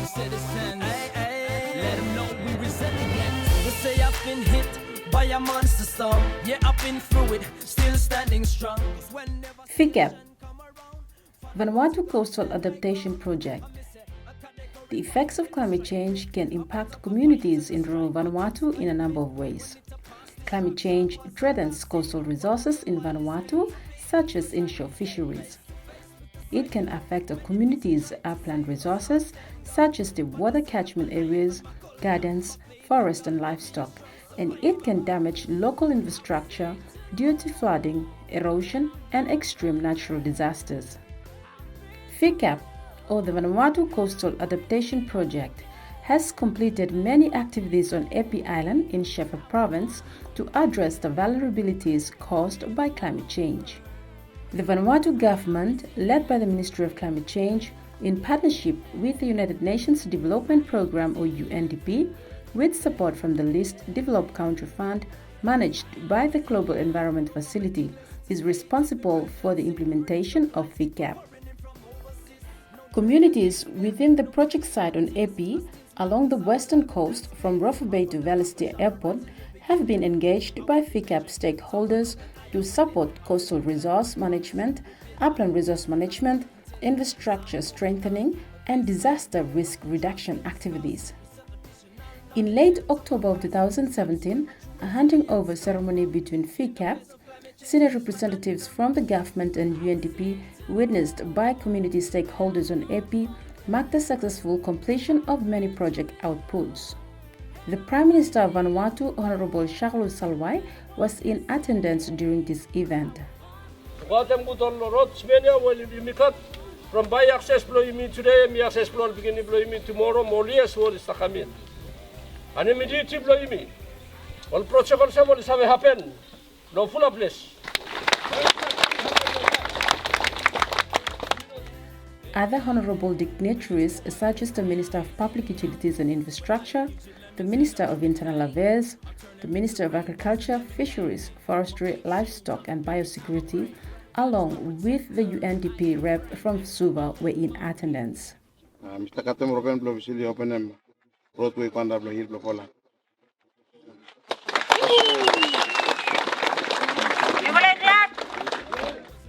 to citizens. Let them know we resilient. They say I've been hit by a monster storm. Yeah, I've been through it, still standing strong. VCAP, Vanuatu Coastal Adaptation Project. The effects of climate change can impact communities in rural Vanuatu in a number of ways. Climate change threatens coastal resources in Vanuatu, such as inshore fisheries. It can affect a community's upland resources, such as the water catchment areas, gardens, forest and livestock, and it can damage local infrastructure due to flooding, erosion, and extreme natural disasters. VCAP, or the Vanuatu Coastal Adaptation Project, has completed many activities on Epi Island in Shepherd Province to address the vulnerabilities caused by climate change. The Vanuatu government, led by the Ministry of Climate Change, in partnership with the United Nations Development Programme or UNDP, with support from the Least Developed Country Fund, managed by the Global Environment Facility, is responsible for the implementation of VCAP. Communities within the project site on Epi, along the western coast from Roffa Bay to Vallistia Airport, have been engaged by VCAP stakeholders to support coastal resource management, upland resource management, infrastructure strengthening, and disaster risk reduction activities. In late October of 2017, a handing over ceremony between VCAP, senior representatives from the government and UNDP, witnessed by community stakeholders on Epi, marked the successful completion of many project outputs. The Prime Minister of Vanuatu, Honorable Charles Salwai, was in attendance during this event. From by access flow you mean today, me access flow beginning flow you mean tomorrow, more years what is the coming. And immediately flow you mean. All protocols have happened. No full of place. Other honorable dignitaries, such as the Minister of Public Utilities and Infrastructure, the Minister of Internal Affairs, the Minister of Agriculture, Fisheries, Forestry, Livestock and Biosecurity, along with the UNDP rep from Suva, were in attendance. Mr. Katem Robin Blovishili open Broadway Panda Hill Blofola.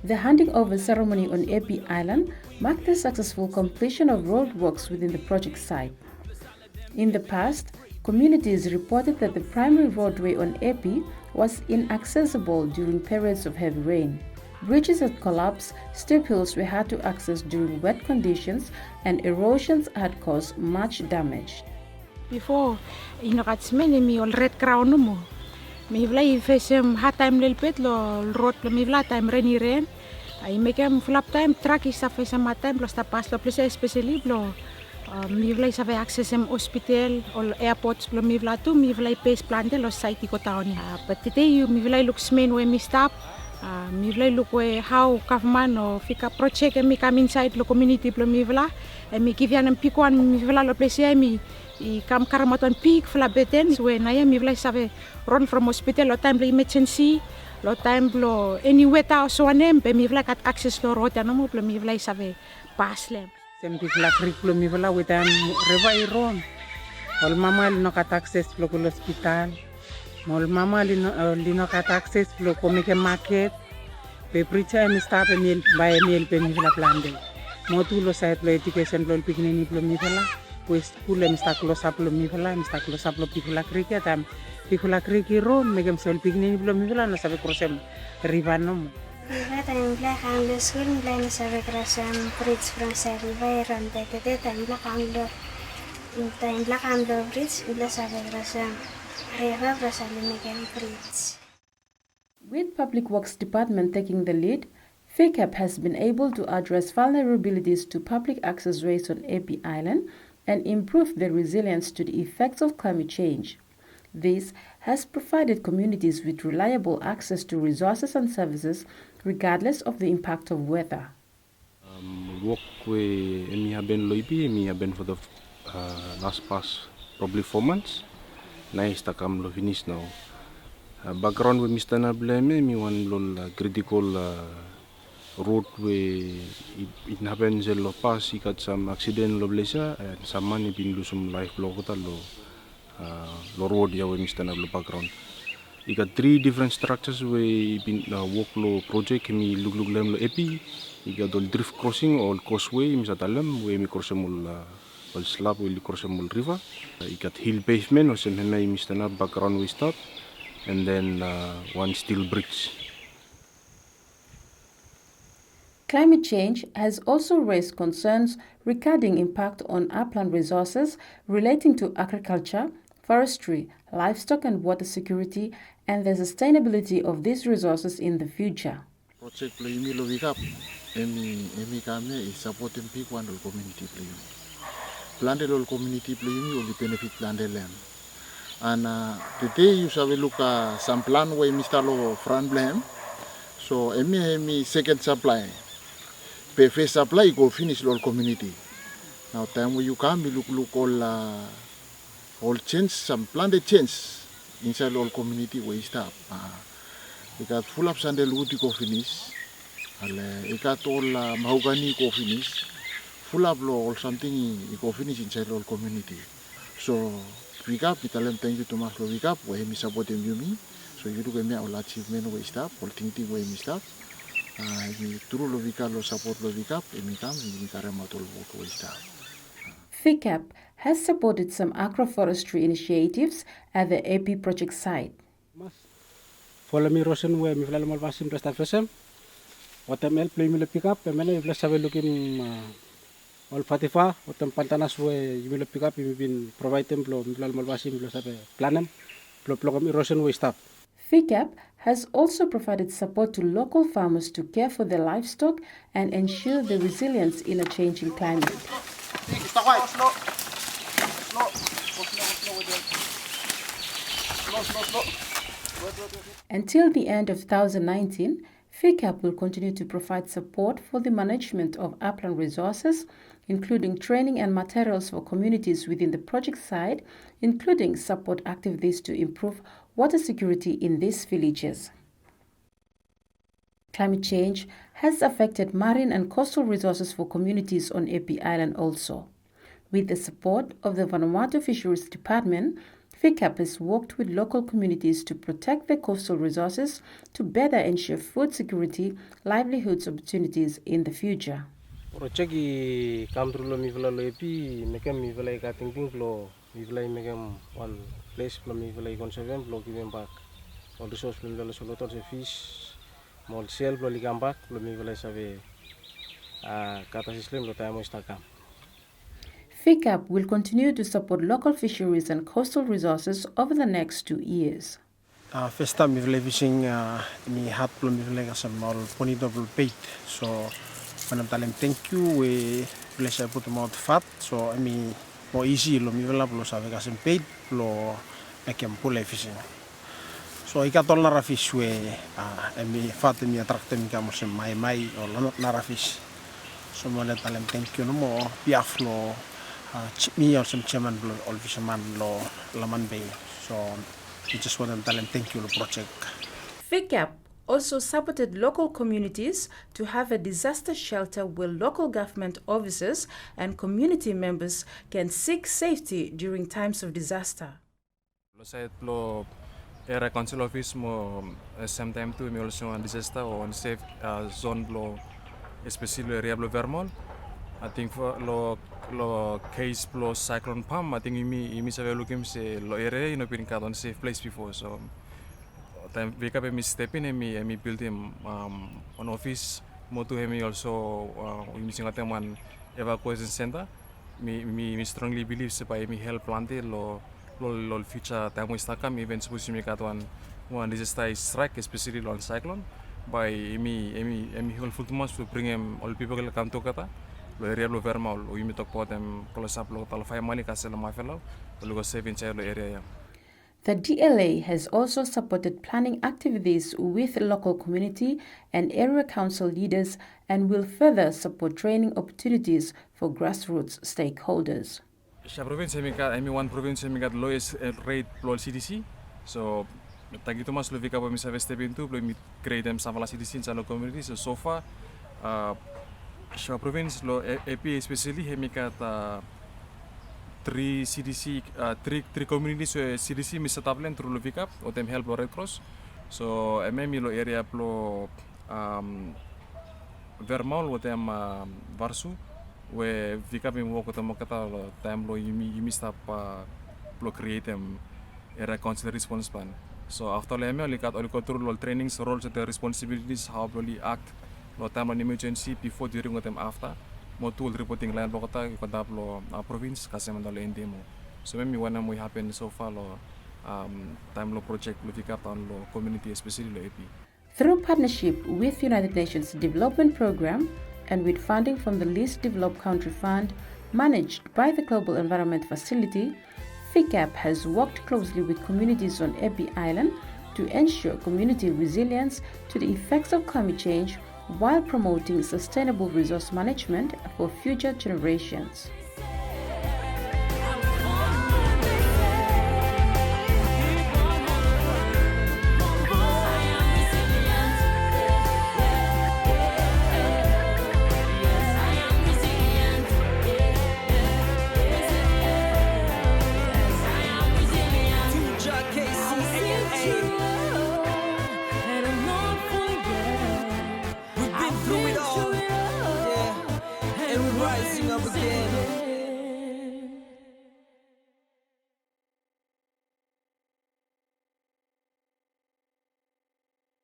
The handing over ceremony on Epi Island marked the successful completion of roadworks within the project site. In the past, communities reported that the primary roadway on Epi was inaccessible during periods of heavy rain. Bridges had collapsed, steep hills were hard to access during wet conditions, and erosions had caused much damage. Before, mi all red crown mo. Mi vlai fesem hard time little bit lo road lo mi vla time rainy rain. I make em flap time track is fesem hard time lo sta pass lo place especially lo mi vlai save access em hospital or airports lo mi vla tu mi vlai pace plante lo site ko taoni. But today mi vlai looks main where mi stop. Mi vlai look where how government or fika project and mi come inside lo community lo mi vla and mi give yan pikuan mi vla lo place mi I kam karamaton peak flabeten when I am mi save run from hospital lo time lo emergency lo time lo anywhere ta so anem pe mi kat access lo road ano mo mi save pass lem sem di la creek lo mi with am reva iron ol mama li no kat access lo ko hospital mol mama li no kat access lo ko make market pe preacher mi stop e by meal pe mi plande mo tu lo site lo education lo pikini lo mi pues school em sta close up lo mi sta close up lo picula creek tam picula creek ron megem sol pikini lo mi na sabe crosem river no mo time black and the school blind sabe crosem bridge from river ron de time black and the bridge ila sabe crosem river crosem megem bridge. With Public Works Department taking the lead, VCAP has been able to address vulnerabilities to public access ways on Epi Island and improve their resilience to the effects of climate change. This has provided communities with reliable access to resources and services regardless of the impact of weather. Work with me have been loipi, me have been for the last past probably 4 months. Nice to come lo finish now. Background with Mr. Nableme, me one critical road we it happens a lot pass he got some accident lo blesa and some money been lose some life lo kota lo road ya we mista na lo background he got 3 different structures we been work lo project mi lug lem lo epi he got all drift crossing all causeway misa talam we mi crossing all slab we crossing river he got hill pavement or some na mista na background we start and then one steel bridge. Climate change has also raised concerns regarding impact on upland resources relating to agriculture, forestry, livestock and water security, and the sustainability of these resources in the future. Project lo imi lo VCAP, emi kami is supporting people and community play. Planted all community play only benefit planted land. And today you shall look at some plan where Mr. Lo front blame. So emi second supply. Pe first supply go finish all community. Now time when you come, you look all change, some planted change inside all community where you stop. You got full of sandalwood go finish. You got all mahogany go finish. Full of all something you go finish inside all community. So VCAP, we tell them thank you to Mas VCAP, where we support them you. So you look at me all achievement where stop, all things where we stop. Through VCAP, support VCAP, and we come, we carry out all work where stop. VCAP has supported some agroforestry initiatives at the Epi project site. Follow me, Rosen, where we will have some press FM. What I'm play me pick up, and many of us have looking all Fatifa, what I'm Pantanas where you will pick up, you've been providing blow, Malvasim, Planum, Plogam Rosen way stop. VCAP has also provided support to local farmers to care for their livestock and ensure the resilience in a changing climate. Until the end of 2019, VCAP will continue to provide support for the management of upland resources, including training and materials for communities within the project site, including support activities to improve water security in these villages. Climate change has affected marine and coastal resources for communities on Epi Island also. With the support of the Vanuatu Fisheries Department, VCAP has worked with local communities to protect their coastal resources to better ensure food security, livelihoods opportunities in the future. Project come through mi vela lo epi mekem mi vela ka ting lo mi vela mekem one place lo mi vela conserve lo give back all resource lo vela so lot of fish mol sel lo ligam back lo mi vela save kata system lo time sta kam. VCAP will continue to support local fisheries and coastal resources over the next 2 years. First time mi fishing mi hat lo mi vela some mol pony double bait so when I'm telling thank you, we bless I put them out fat, so I mean more easy lo mi vela lo save gas paid lo make them pull fishing. So I got all nara fish we I mean fat me attract them come some my or nara fish. So mo let them thank you no more piaf lo me or some chairman all fisherman lo laman bay. So we just want to tell them thank you lo project. VCAP also supported local communities to have a disaster shelter where local government officers and community members can seek safety during times of disaster. Lo era council office mo same time too me also on disaster or on safe zone lo especially area lo Vermont. I think for lo case lo cyclone palm I think imi sabe looking se lo area no pin on safe place before so time VCAP mi step in mi build him on office mo to him also mi singatem one evacuation center mi strongly believe se by mi help plante lo future time we start come even suppose mi kat one disaster strike especially on cyclone by mi helpful to much to bring him all people come to kata lo area lo Vermont lo mi talk about them close up lo tal fay money kasel ma fellow lo go save inside lo area. The DLA has also supported planning activities with local community and area council leaders and will further support training opportunities for grassroots stakeholders. Sa province one province mi got lowest rate lo CDC. So tagito mas lo VCAP mi sa step into lo mi create them sa CDC sa lo community so far Sa province lo Epi especially hemikat three CDC three communities CDC misataplen through lo VCAP o tem help lo Red Cross. So lo area plo Vermont o tem Varsu we VCAP im wo kata makata lo tem lo yumi stap plo create area council response plan. So after leme likat oli control lo trainings roles and responsibilities how to act lo time lo emergency before during them after mo tool reporting line lo kata ikadap lo province kasi man lo endemo. So maybe one we happen so far lo time lo project lo VCAP on lo community especially lo AP. Through partnership with United Nations Development Programme and with funding from the Least Developed Country Fund managed by the Global Environment Facility, VCAP has worked closely with communities on Epi Island to ensure community resilience to the effects of climate change while promoting sustainable resource management for future generations. Rising up again.